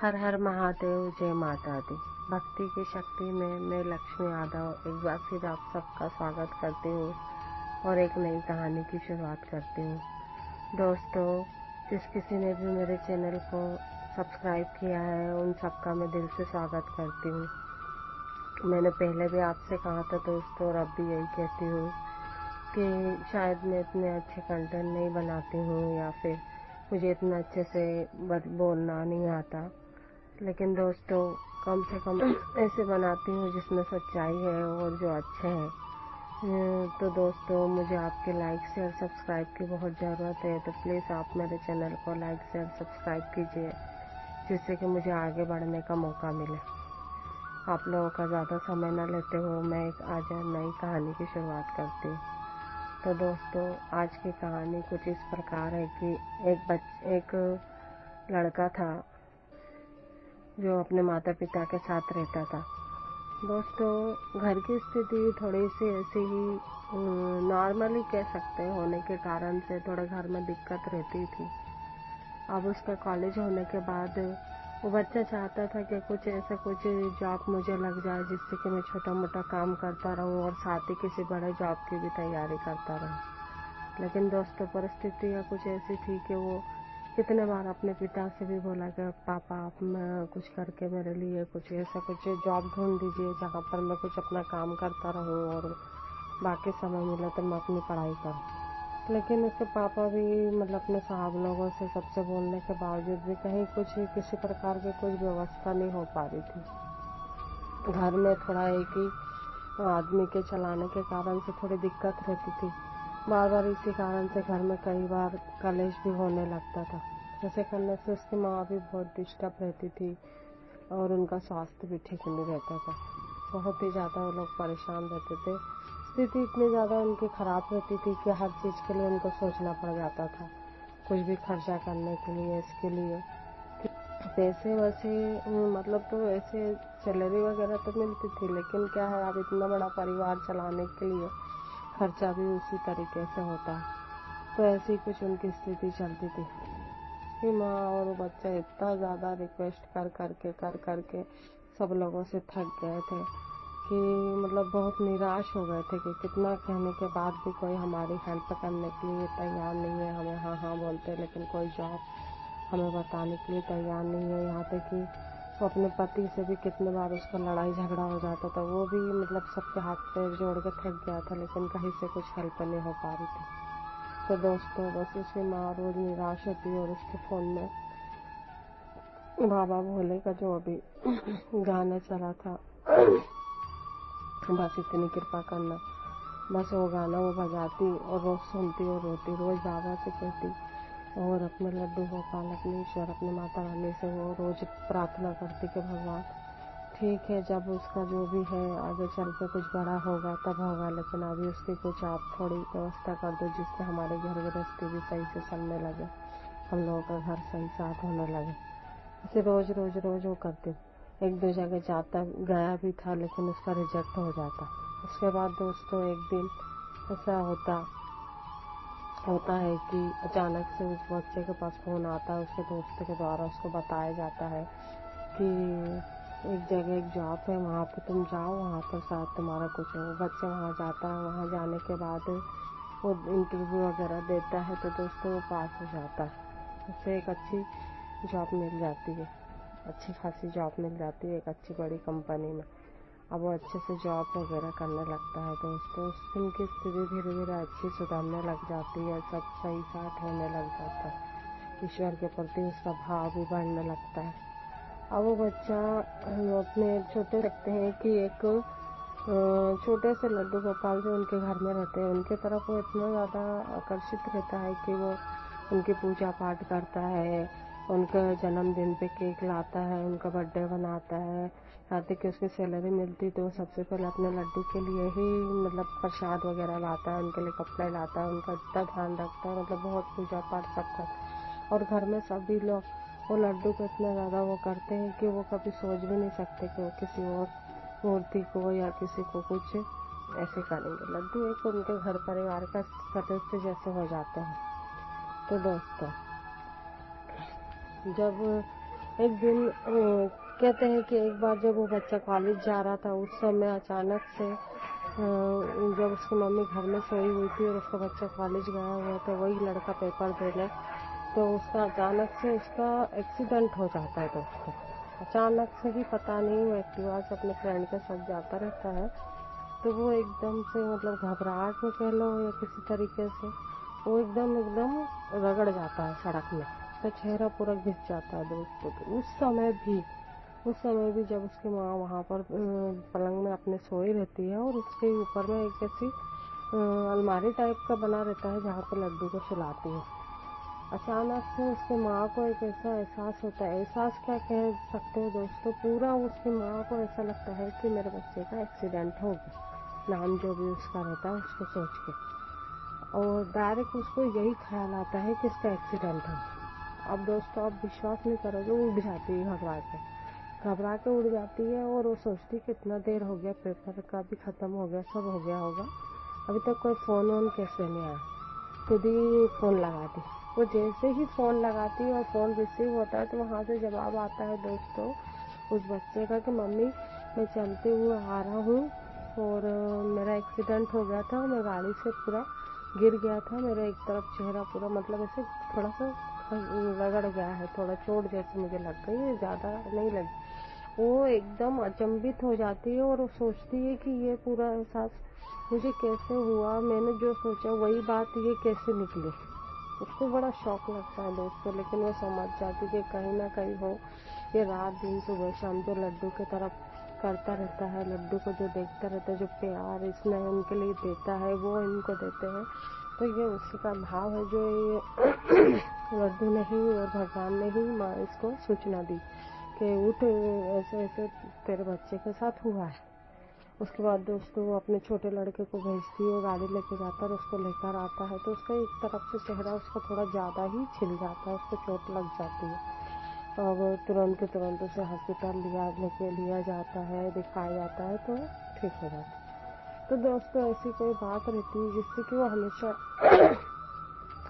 हर हर महादेव, जय माता दी। भक्ति की शक्ति में मैं लक्ष्मी यादव एक बार फिर आप सबका स्वागत करती हूँ और एक नई कहानी की शुरुआत करती हूँ। दोस्तों, जिस किसी ने भी मेरे चैनल को सब्सक्राइब किया है उन सबका मैं दिल से स्वागत करती हूँ। मैंने पहले भी आपसे कहा था दोस्तों, और अब भी यही कहती हूँ कि शायद मैं इतने अच्छे कंटेंट नहीं बनाती हूँ या फिर मुझे इतना अच्छे से बोलना नहीं आता, लेकिन दोस्तों कम से कम ऐसे बनाती हूँ जिसमें सच्चाई है और जो अच्छे हैं। तो दोस्तों, मुझे आपके लाइक शेयर सब्सक्राइब की बहुत ज़रूरत है, तो प्लीज़ आप मेरे चैनल को लाइक शेयर सब्सक्राइब कीजिए, जिससे कि मुझे आगे बढ़ने का मौका मिले। आप लोगों का ज़्यादा समय न लेते हुए मैं आज नई कहानी की शुरुआत करती हूँ। तो दोस्तों, आज की कहानी कुछ इस प्रकार है कि एक लड़का था जो अपने माता पिता के साथ रहता था। दोस्तों, घर की स्थिति थोड़ी सी ऐसी ही नॉर्मली कह सकते हैं होने के कारण से थोड़ा घर में दिक्कत रहती थी। अब उसका कॉलेज होने के बाद वो बच्चा चाहता था कि कुछ जॉब मुझे लग जाए जिससे कि मैं छोटा मोटा काम करता रहूं और साथ ही किसी बड़े जॉब की भी तैयारी करता रहूं। लेकिन दोस्तों, परिस्थितियाँ कुछ ऐसी थी कि वो कितने बार अपने पिता से भी बोला कि पापा आप कुछ करके मेरे लिए कुछ जॉब ढूंढ दीजिए जहाँ पर मैं कुछ अपना काम करता रहूँ और बाकी समय मिले तो मैं अपनी पढ़ाई करूँ। लेकिन उसके पापा भी अपने साहब लोगों से सबसे बोलने के बावजूद भी कहीं किसी प्रकार की कुछ व्यवस्था नहीं हो पा रही थी। घर में थोड़ा एक ही आदमी के चलाने के कारण से थोड़ी दिक्कत रहती थी। बार बार इसी कारण से घर में कई बार कलेश भी होने लगता था। ऐसे करने से उसकी माँ भी बहुत डिस्टर्ब रहती थी और उनका स्वास्थ्य भी ठीक नहीं रहता था। बहुत ही ज़्यादा वो लोग परेशान रहते थे। स्थिति इतनी ज़्यादा उनकी ख़राब रहती थी कि हर चीज़ के लिए उनको सोचना पड़ जाता था, कुछ भी खर्चा करने के लिए, इसके लिए पैसे वैसे तो ऐसे सैलरी वगैरह तो मिलती थी, लेकिन क्या है, अब इतना बड़ा परिवार चलाने के लिए खर्चा भी उसी तरीके से होता है। तो ऐसी कुछ उनकी स्थिति चलती थी कि माँ और बच्चा इतना ज़्यादा रिक्वेस्ट कर करके सब लोगों से थक गए थे कि बहुत निराश हो गए थे कि कितना कहने के बाद भी कोई हमारी हेल्प करने के लिए तैयार नहीं है। हमें हाँ हाँ बोलते, लेकिन कोई जॉब हमें बताने के लिए तैयार नहीं है। यहाँ तक कि वो अपने पति से भी कितने बार उसका लड़ाई झगड़ा हो जाता था। वो भी सबके हाथ पैर जोड़ के थक गया था, लेकिन कहीं से कुछ हेल्प नहीं हो पा रही थी। तो दोस्तों, बस उसकी माँ रोज निराश होती और उसके फ़ोन में बाबा भोले का जो अभी गाना चला था, बस इतनी कृपा करना, बस वो गाना वो बजाती और रोज सुनती और रोती, रोज बाबा से कहती और अपने लड्डू गोपाल, अपने ईश्वर, अपने माता रानी से वो रोज प्रार्थना करती कि भगवान ठीक है, जब उसका जो भी है आगे चल के कुछ बड़ा होगा तब होगा, लेकिन अभी उसकी कुछ आप थोड़ी व्यवस्था कर दो जिससे हमारे घर गृहस्थी भी सही से चलने लगे, हम लोगों का घर सही साथ होने लगे। इसे रोज रोज रोज वो करती। एक दो जगह गया भी था, लेकिन उसका रिजेक्ट हो जाता। उसके बाद दोस्तों, एक दिन ऐसा होता है कि अचानक से उस बच्चे के पास फ़ोन आता है, उसके दोस्त के द्वारा उसको बताया जाता है कि एक जगह एक जॉब है, वहाँ पे तुम जाओ, वहाँ पर शायद तुम्हारा कुछ हो। बच्चा वहाँ जाता है। वहाँ जाने के बाद वो इंटरव्यू वगैरह देता है, तो दोस्तों वो पास हो जाता है। उसे एक अच्छी जॉब मिल जाती है, अच्छी खासी जॉब मिल जाती है एक अच्छी बड़ी कंपनी में। अब वो अच्छे से जॉब वगैरह करने लगता है। दोस्तों, उनकी स्थिति धीरे धीरे अच्छी सुधरने लग जाती है, सब सही साथ होने लग जाता है, ईश्वर के प्रति उसका भाव भी बढ़ने लगता है। अब वो बच्चा अपने छोटे रखते हैं कि एक छोटे से लड्डू गोपाल जो उनके घर में रहते हैं उनके तरफ वो इतना ज़्यादा आकर्षित रहता है कि वो उनकी पूजा पाठ करता है, उनके जन्मदिन पे केक लाता है, उनका बर्थडे बनाता है। यहाँ तक कि उसकी सैलरी मिलती तो वो सबसे पहले अपने लड्डू के लिए ही प्रसाद वगैरह लाता है, उनके लिए कपड़े लाता है, उनका इतना ध्यान रखता है, बहुत पूजा पाठ सब करता। और घर में सभी लोग वो लड्डू को इतना ज़्यादा वो करते हैं कि वो कभी सोच भी नहीं सकते कि वो किसी और मूर्ति को या किसी को कुछ ऐसे करेंगे। लड्डू एक उनके घर परिवार का सदस्य जैसे हो जाते हैं। तो दोस्तों, जब एक दिन कहते हैं कि एक बार जब वो बच्चा कॉलेज जा रहा था, उस समय अचानक से जब उसकी मम्मी घर में सोई हुई थी और उसका बच्चा कॉलेज गया हुआ था, वही लड़का पेपर देने, तो उसका अचानक से उसका एक्सीडेंट हो जाता है दोस्तों। अचानक से ही पता नहीं, वो एक्टिवा से अपने फ्रेंड के साथ जाता रहता है, तो वो एकदम से मतलब घबराहट में कह लो या किसी तरीके से वो एकदम रगड़ जाता है सड़क में, उसका चेहरा पूरा घिस जाता है दोस्तों। तो उस समय भी जब उसकी माँ वहाँ पर पलंग में अपने सोई रहती है और उसके ऊपर में एक ऐसी अलमारी टाइप का बना रहता है जहाँ पे लड्डू को सुलाती है। अचानक से उसकी माँ को एक ऐसा एहसास होता है, एहसास क्या कह सकते हो दोस्तों, पूरा उसकी माँ को ऐसा लगता है कि मेरे बच्चे का एक्सीडेंट हो गया, नाम जो भी उसका रहता है उसको सोच के, और डायरेक्ट उसको यही ख्याल आता है कि इसका एक्सीडेंट हो। अब दोस्तों आप विश्वास नहीं करोगे, वो उठ जाती है घबरा के उड़ जाती है और वो सोचती कितना देर हो गया, पेपर का भी खत्म हो गया, सब हो गया होगा, अभी तक कोई फोन वोन कैसे नहीं आया। खुद ही फोन लगाती, वो जैसे ही फोन लगाती है और फोन रिसीव होता है तो वहाँ से जवाब आता है दोस्तों उस बच्चे का कि मम्मी मैं चलते हुए आ रहा हूँ और मेरा एक्सीडेंट हो गया था, मैं गाड़ी से पूरा गिर गया था, मेरा एक तरफ चेहरा पूरा मतलब ऐसे थोड़ा सा रगड़ गया है, थोड़ा चोट जैसे मुझे लग गई है, ज़्यादा नहीं लगी। वो एकदम अचंभित हो जाती है और वो सोचती है कि ये पूरा एहसास मुझे कैसे हुआ, मैंने जो सोचा वही बात ये कैसे निकली। उसको बड़ा शौक लगता है दोस्तों, लेकिन वो समझ जाती कि कहीं ना कहीं हो ये रात दिन सुबह शाम जो लड्डू की तरफ करता रहता है, लड्डू को जो देखता रहता है, जो प्यार इसने इनके लिए देता है वो इनको देते हैं, तो ये उसी का भाव है जो ये लड्डू ने ही और भगवान ने ही माँ इसको सूचना दी कि उठ, ऐसे ऐसे तेरे बच्चे के साथ हुआ है। उसके बाद दोस्तों वो अपने छोटे लड़के को भेजती है, गाड़ी लेके जाता है और उसको लेकर आता है, तो उसका एक तरफ से चेहरा उसका थोड़ा ज़्यादा ही छिल जाता है, उसको चोट लग जाती है और तुरंत उसे हॉस्पिटल लेके लिया जाता है, दिखाया जाता है तो ठीक हो जाता है। तो दोस्तों ऐसी कोई बात रहती है जिससे कि वो हमेशा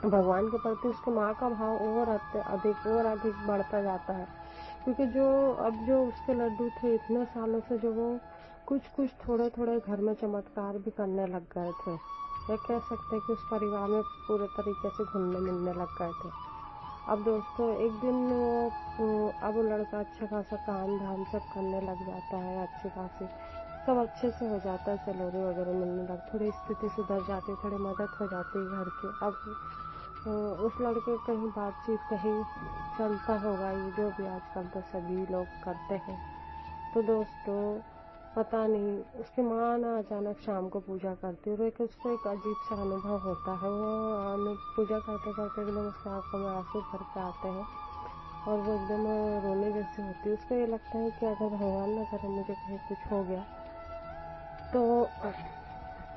भगवान के प्रति उसके माँ का भाव और अधिक बढ़ता जाता है, क्योंकि जो उसके लड्डू थे इतने सालों से जो वो कुछ थोड़े घर में चमत्कार भी करने लग गए थे, या कह सकते हैं कि उस परिवार में पूरे तरीके से घुलने मिलने लग गए थे। अब दोस्तों एक दिन अब वो लड़का अच्छा खासा काम धाम सब करने लग जाता है, अच्छी खासी सब अच्छे से हो जाता है, सैलरी वगैरह मिलने लग, थोड़ी स्थिति सुधर जाती, थोड़ी मदद हो जाती है घर की। अब उस लड़के कहीं बातचीत कहीं चलता होगा, ये जो भी आजकल तो सभी लोग करते हैं। तो दोस्तों पता नहीं उसकी माँ ना अचानक शाम को पूजा करती है और उसको एक अजीब सा अनुभव होता है, वो पूजा करते करते एकदम उसकी आंखों में आंसू भर के आते हैं और वो एकदम रोने जैसी होती है। उसको ये लगता है कि अगर भगवान ना करे मुझे कहीं कुछ हो गया तो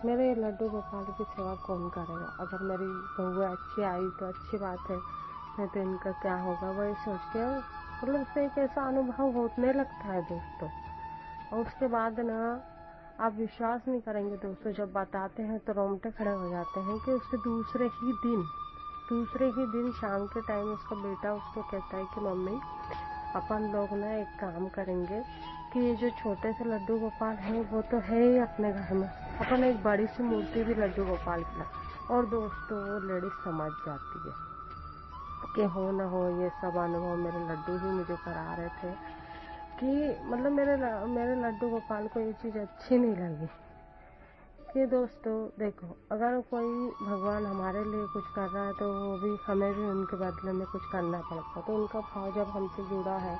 मेरे लड्डू गोपाल की सेवा कौन करेगा, अगर मेरी बहुएं अच्छी आई तो अच्छी बात है, नहीं तो इनका क्या होगा, वही सोच के मतलब उससे एक ऐसा अनुभव होने लगता है दोस्तों। और उसके बाद ना आप विश्वास नहीं करेंगे दोस्तों, जब बताते हैं तो रोंगटे खड़े हो जाते हैं कि उसके दूसरे ही दिन शाम के टाइम उसका बेटा उसको कहता है कि मम्मी अपन लोग ना एक काम करेंगे कि ये जो छोटे से लड्डू गोपाल हैं वो तो है ही अपने घर में, अपन एक बड़ी सी मूर्ति भी लड्डू गोपाल की ला। और दोस्तों वो लेडीज समझ जाती है कि हो न हो ये सब अनुभव मेरे लड्डू ही मुझे करा रहे थे, कि मतलब मेरे लड्डू गोपाल को ये चीज़ अच्छी नहीं लगी कि दोस्तों देखो अगर कोई भगवान हमारे लिए कुछ कर रहा है तो वो भी हमें भी उनके बदले में कुछ करना पड़ता है। तो उनका भाव जब हमसे जुड़ा है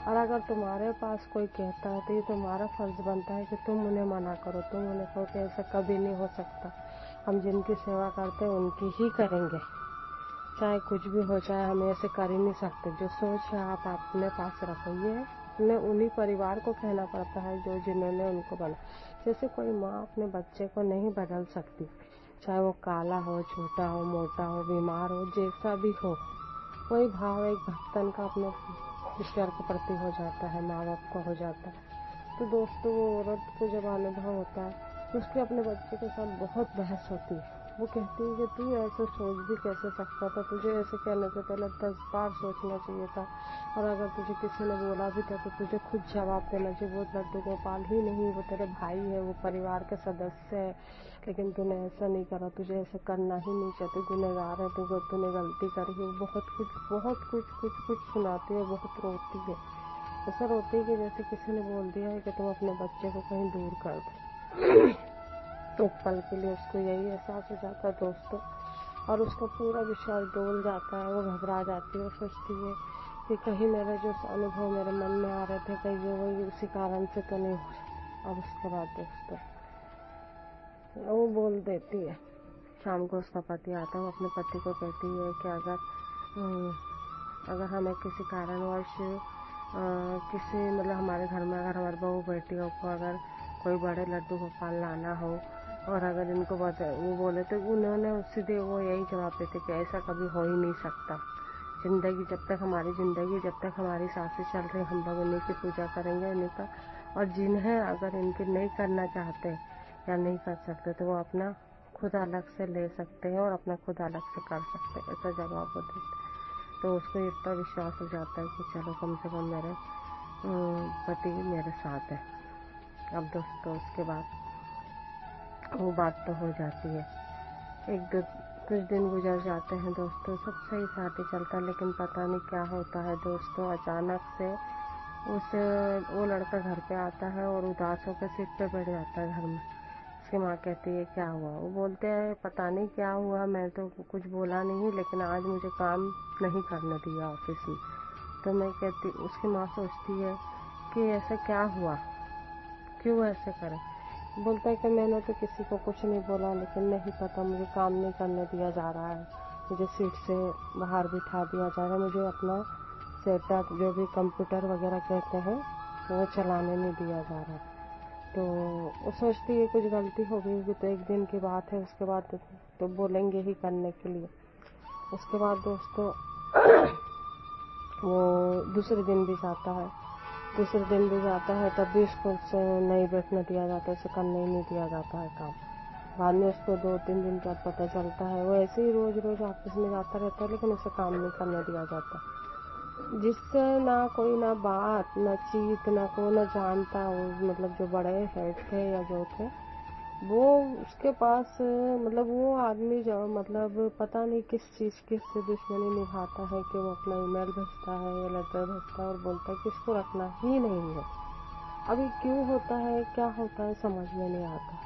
और अगर तुम्हारे पास कोई कहता है तो ये तुम्हारा फर्ज बनता है कि तुम उन्हें मना करो, तुम उन्हें कहो कि ऐसा कभी नहीं हो सकता, हम जिनकी सेवा करते हैं उनकी ही करेंगे, चाहे कुछ भी हो जाए हम ऐसे कर ही नहीं सकते। जो सोच है आप अपने पास रखो, ये अपने उन्हीं परिवार को कहना पड़ता है जो जिन्होंने उनको बना। जैसे कोई माँ अपने बच्चे को नहीं बदल सकती, चाहे वो काला हो, छोटा हो, मोटा हो, बीमार हो, जैसा भी हो, वही भाव एक भक्तन का अपने ईश्वर के प्रति हो जाता है, माँ बाप का हो जाता है। तो दोस्तों वो औरत को जब अनुभव होता है तो उसके अपने बच्चे के साथ बहुत बहस होती है, वो कहती है कि तू ऐसे सोच भी कैसे सकता था, तुझे ऐसे कहने से पहले 10 बार सोचना चाहिए था, और अगर तुझे किसी ने बोला भी था तो तुझे खुद जवाब देना चाहिए। वो लड्डू गोपाल ही नहीं, वो तेरे भाई है, वो परिवार के सदस्य है, लेकिन तूने ऐसा नहीं करा, तुझे ऐसा करना ही नहीं चाहिए, गुनहगार है, तूने गलती करी है। बहुत कुछ सुनाती है, बहुत रोती है। ऐसा रोती है कि जैसे किसी ने बोल दिया है कि तुम अपने बच्चे को कहीं दूर कर दो। एक पल के लिए उसको यही एहसास हो जाता है दोस्तों, और उसका पूरा विश्वास डोल जाता है। वो घबरा जाती है, वो सोचती है कि कहीं मेरे जो अनुभव मेरे मन में आ रहे थे, कहीं वही उसी कारण से तो नहीं हो रहा। अब उसके बाद दोस्तों वो बोल देती है, शाम को उसका पति आता है, वो अपने पति को कहती है कि अगर हमें किसी कारणवश किसी मतलब हमारे घर में अगर हमारे बहू बेटियों को अगर कोई बड़े लड्डू गोपाल लाना हो, और अगर इनको वो बोले तो उन्होंने सीधे वो यही जवाब देते कि ऐसा कभी हो ही नहीं सकता। जिंदगी जब तक हमारी सांसें चल रही, हम लोग इन्हीं की पूजा करेंगे, इन्हीं का। और जिन्हें अगर इनके नहीं करना चाहते या नहीं कर सकते तो वो अपना खुद अलग से ले सकते हैं और अपना खुद अलग से कर सकते हैं, ऐसा जवाब वो देते। तो उसको इतना विश्वास हो जाता है कि चलो कम से कम मेरे पति मेरे साथ है। अब दोस्तों उसके बाद वो बात तो हो जाती है, कुछ दिन गुजर जाते हैं दोस्तों, सब सही साथी चलता है, लेकिन पता नहीं क्या होता है दोस्तों। अचानक से वो लड़का घर पे आता है और उदास होकर सीट पे बैठ जाता है घर में। उसकी माँ कहती है क्या हुआ? वो बोलते हैं पता नहीं क्या हुआ, मैं तो कुछ बोला नहीं, लेकिन आज मुझे काम नहीं करने दिया ऑफिस में। तो उसकी माँ सोचती है कि ऐसा क्या हुआ, क्यों ऐसे करे? बोलता है कि मैंने तो किसी को कुछ नहीं बोला, लेकिन नहीं पता मुझे काम नहीं करने दिया जा रहा है, मुझे सीट से बाहर बिठा दिया जा रहा है, मुझे अपना सेटअप जो भी कंप्यूटर वगैरह कहते हैं वो चलाने नहीं दिया जा रहा। तो वो सोचती है कुछ गलती हो गई होगी, तो एक दिन की बात है, उसके बाद तो बोलेंगे ही करने के लिए। उसके बाद दोस्तों वो दूसरे दिन भी जाता है, तब भी उसको नहीं बैठने दिया जाता, उसे करने ही नहीं दिया जाता है काम। बाद में उसको 2-3 दिन बाद पता चलता है, वो ऐसे ही रोज ऑफिस में जाता रहता है, लेकिन उसे काम नहीं करने दिया जाता, जिससे ना कोई ना बात ना चीत ना को ना जानता। मतलब जो बड़े हेड थे या जो थे वो उसके पास मतलब वो आदमी जो मतलब पता नहीं किस चीज की से दुश्मनी निभाता है कि वो अपना ईमेल भेजता है या लेटर भेजता है और बोलता है कि इसको रखना ही नहीं है। अभी क्यों होता है, क्या होता है, समझ में नहीं आता,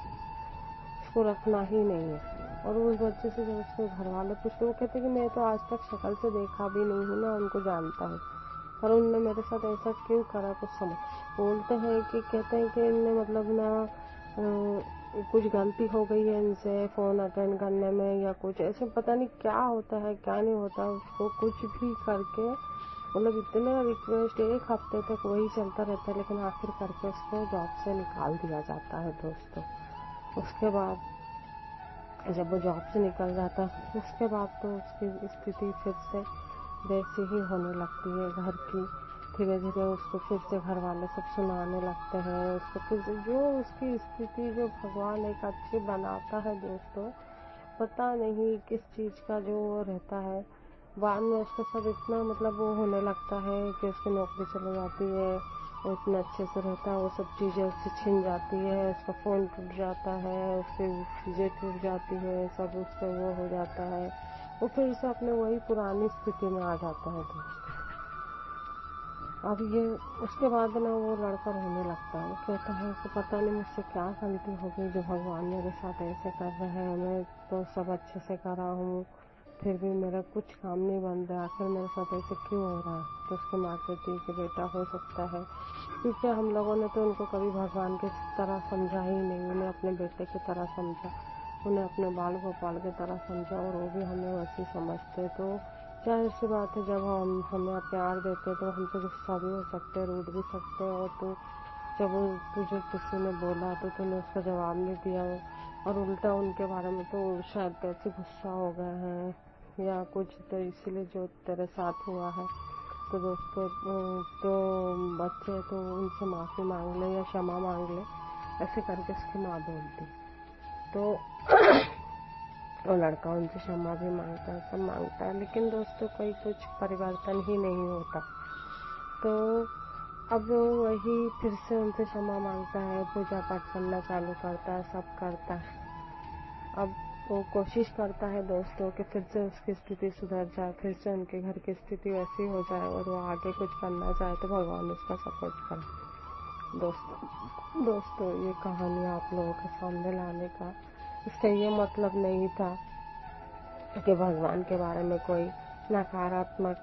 इसको रखना ही नहीं है। और उस बच्चे से जब उसके घर वाले पूछते, वो कहते कि मैं तो आज तक शक्ल से देखा भी नहीं हूँ, ना उनको जानता हूँ, पर उनने मेरे साथ ऐसा क्यों करा कुछ समझ। बोलते हैं कि कहते हैं कि इनने मतलब ना कुछ गलती हो गई है इनसे फोन अटेंड करने में, या कुछ ऐसे पता नहीं क्या होता है क्या नहीं होता, उसको कुछ भी करके मतलब इतना रिक्वेस्ट 1 हफ्ते तक वही चलता रहता है, लेकिन आखिर करके उसको जॉब से निकाल दिया जाता है दोस्तों। उसके बाद जब वो जॉब से निकल जाता है उसके बाद तो उसकी स्थिति फिर से वैसी ही होने लगती है घर की। धीरे धीरे उसको फिर से घर वाले सब सुनाने लगते हैं, उसको फिर से जो उसकी स्थिति जो भगवान एक अच्छी बनाता है दोस्तों, पता नहीं किस चीज का जो रहता है। बाद में उसको सब इतना मतलब वो होने लगता है कि उसकी नौकरी चली जाती है, वो इतना अच्छे से रहता है, वो सब चीजें उससे छिन जाती है, उसका फोन टूट जाता है, उसकी चीजें टूट जाती है, सब उसका वो हो जाता है, वो फिर से अपने वही पुरानी स्थिति में आ जाता है दोस्तों। अब ये उसके बाद ना वो लड़का रोने लगता है, वो कहता है कि पता नहीं मुझसे क्या गलती हो गई जो भगवान मेरे साथ ऐसे कर रहे हैं, मैं तो सब अच्छे से कर रहा हूँ फिर भी मेरा कुछ काम नहीं बन रहा, आखिर मेरे साथ ऐसे क्यों हो रहा है। तो उसकी माँ कहती है कि बेटा हो सकता है क्योंकि हम लोगों ने तो उनको कभी भगवान की तरह समझा ही नहीं, उन्हें अपने बेटे की तरह समझा, उन्हें अपने बाल गोपाल की तरह समझा, और वो भी हमें वैसे समझते। तो जाहिर सी बात है जब हम हमें प्यार देते तो हमसे गुस्सा भी हो सकते, रूठ भी सकते, और तो जब तुझे किसी ने बोला तो तूने उसका जवाब नहीं दिया और उल्टा उनके बारे में तो शायद कैसे गुस्सा हो गए हैं या कुछ, तो इसीलिए जो तेरे साथ हुआ है तो दोस्तों तो बच्चे तो उनसे माफी मांग ले या क्षमा मांग ले, ऐसे करके उसकी माँ बोलती। तो और लड़का उनसे क्षमा भी मांगता है, सब मांगता है, लेकिन दोस्तों कोई कुछ परिवर्तन ही नहीं होता। तो अब वही फिर से उनसे क्षमा मांगता है, पूजा पाठ करना चालू करता है, सब करता है। अब वो कोशिश करता है दोस्तों कि फिर से उसकी स्थिति सुधर जाए, फिर से उनके घर की स्थिति वैसी हो जाए और वो आगे कुछ करना चाहे तो भगवान उसका सपोर्ट करे। दोस्तों ये कहानी आप लोगों के सामने लाने का इसका ये मतलब नहीं था कि भगवान के बारे में कोई नकारात्मक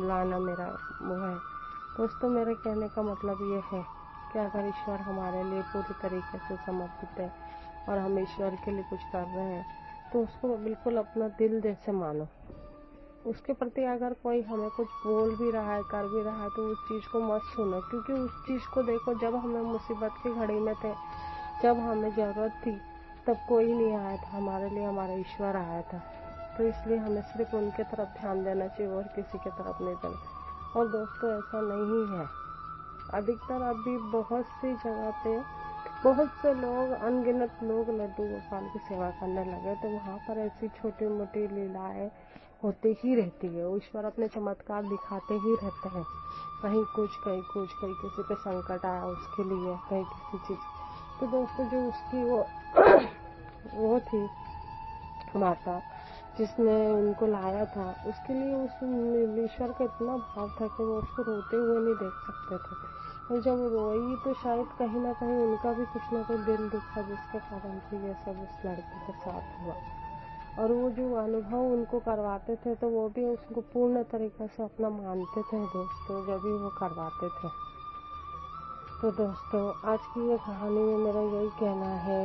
लाना मेरा वो है। दोस्तों मेरे कहने का मतलब ये है कि अगर ईश्वर हमारे लिए पूरी तरीके से समर्पित है और हम ईश्वर के लिए कुछ कर रहे हैं तो उसको बिल्कुल अपना दिल जैसे मानो। उसके प्रति अगर कोई हमें कुछ बोल भी रहा है, कर भी रहा है, तो उस चीज को मत सुनो, क्योंकि उस चीज को देखो, जब हमें मुसीबत की घड़ी में थे, जब हमें जरूरत थी, तब कोई नहीं आया था हमारे लिए, हमारा ईश्वर आया था। तो इसलिए हमें सिर्फ उनके तरफ ध्यान देना चाहिए और किसी के तरफ नहीं देना। और दोस्तों ऐसा नहीं है, अधिकतर अभी बहुत सी जगह पे बहुत से लोग, अनगिनत लोग लड्डू गोपाल की सेवा करने लगे, तो वहाँ पर ऐसी छोटी मोटी लीलाएं होती ही रहती है। ईश्वर अपने चमत्कार दिखाते ही रहते हैं, कहीं कुछ कहीं कुछ, कहीं किसी पे संकट आया उसके लिए, कहीं किसी चीज। तो दोस्तों जो उसकी वो थी माता जिसने उनको लाया था, उसके लिए उस ईश्वर का इतना भाव था कि वो उसको रोते हुए नहीं देख सकते थे। और जब रोई तो शायद कहीं ना कहीं उनका भी कुछ ना कुछ दिल दुखा, जिसके कारण से ये सब उस लड़के के साथ हुआ। और वो जो अनुभव उनको करवाते थे तो वो भी उसको पूर्ण तरीके से अपना मानते थे दोस्तों, जब भी वो करवाते थे। तो दोस्तों आज की ये कहानी में मेरा यही कहना है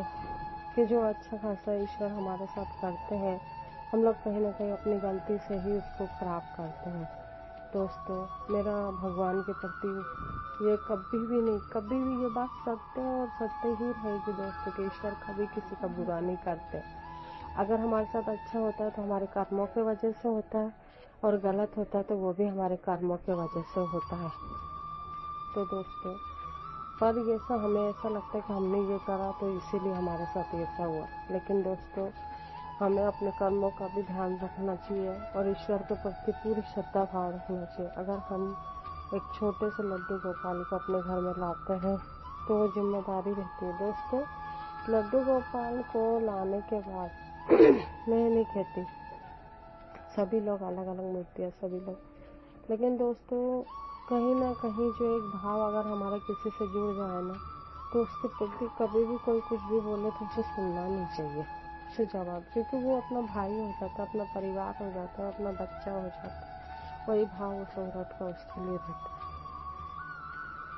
कि जो अच्छा खासा ईश्वर हमारे साथ करते हैं, हम लोग कहीं ना कहीं अपनी गलती से ही उसको खराब करते हैं। दोस्तों मेरा भगवान के प्रति ये कभी भी ये बात सत्य है और सत्य ही रहेगी दोस्तों कि ईश्वर कभी किसी का बुरा नहीं करते। अगर हमारे साथ अच्छा होता है तो हमारे कर्मों के वजह से होता है, और गलत होता है तो वो भी हमारे कर्मों के वजह से होता है। तो दोस्तों पर ये सब हमें ऐसा लगता है कि हमने ये करा तो इसीलिए हमारे साथ ऐसा हुआ, लेकिन दोस्तों हमें अपने कर्मों का भी ध्यान रखना चाहिए और ईश्वर के प्रति पूरी श्रद्धा भाव रखना चाहिए। अगर हम एक छोटे से लड्डू गोपाल को अपने घर में लाते हैं तो वो जिम्मेदारी रहती है। दोस्तों लड्डू गोपाल को लाने के बाद मैं नहीं कहती सभी लोग अलग अलग मूर्तियाँ, सभी लोग, लेकिन दोस्तों कहीं ना कहीं जो एक भाव अगर हमारा किसी से जुड़ जाए ना, तो उसके प्रति कभी भी कोई कुछ भी बोले तो उसे सुनना नहीं चाहिए, उसे जवाब, क्योंकि वो अपना भाई हो जाता है, अपना परिवार हो जाता है, अपना बच्चा हो जाता है। वही भाव उस औरत का उसके लिए रहता है।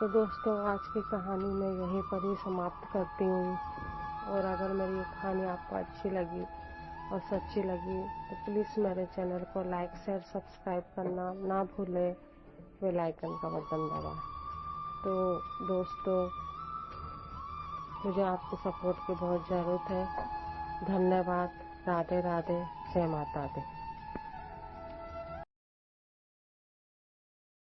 तो दोस्तों आज की कहानी मैं यहीं पर ही समाप्त करती हूँ, और अगर मेरी ये कहानी आपको अच्छी लगी और सच्ची लगी तो प्लीज़ मेरे चैनल को लाइक शेयर सब्सक्राइब करना ना भूलें, बेल आइकन का बटन दबाएं। तो दोस्तों मुझे आपके सपोर्ट की बहुत ज़रूरत है। धन्यवाद। राधे राधे। जय माता दी।